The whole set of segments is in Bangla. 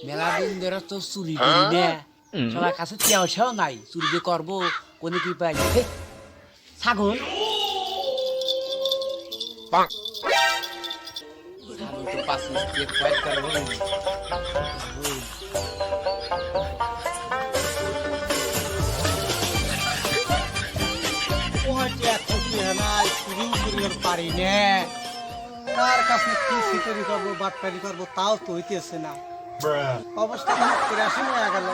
মেলা দিন ধরে তো চুরি করি না সবার কাছে পয়সাও নাই চুরি যে করবো কোনে কি পাই হে, ছাগল ছাগল তো 5 মিনিট ফাইট করবো পারি না কার কাছে কি সিটারি করবো বাটপারি করবো তাও তো হইতেছে না অবস্থা করে আসে না গেল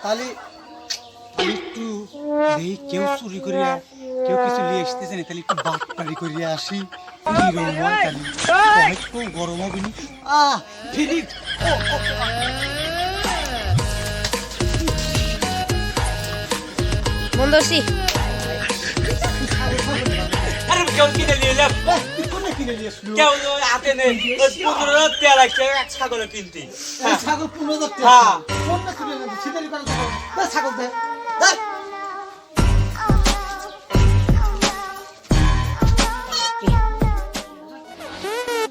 তাহলে একটু এই কেউ চুরি করিয়া কেউ কিছু নিয়ে আসতেছে না তাহলে একটু বাটপারি করিয়া আসি একটু গরম হবে ফিরিট মন্দসি আরে কেউ কিনে নিয়ে এলাম কোনে কিনে নিয়ে আসলো কেউ হাতে নেই 15 টাকা লাগছে এক ছাগল কিনতে ছাগল 15,000 টাকা হ্যাঁ কোন না কিনে না সিটারি করে ছাগল দে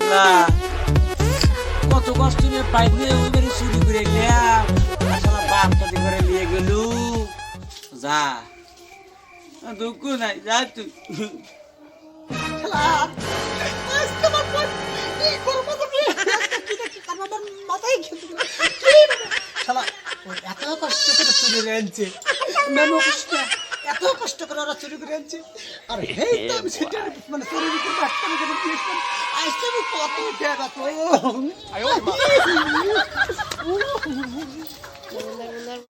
না কত কষ্ট নিয়ে পাইপ নিয়ে ওই বাড়ি চুরি করে গেলাম আসলে বাপ কত করে নিয়ে গেল যা দুঃখ নাই যা তুই এত কষ্ট করে চুরি করে আনছে এত কষ্ট করে ওরা চুরি করে আনছে আর হেই তো আমি সেটা মানে চুরি করে বাটপারি করে দিয়েছিলাম আজকে আমি কত টাকা তো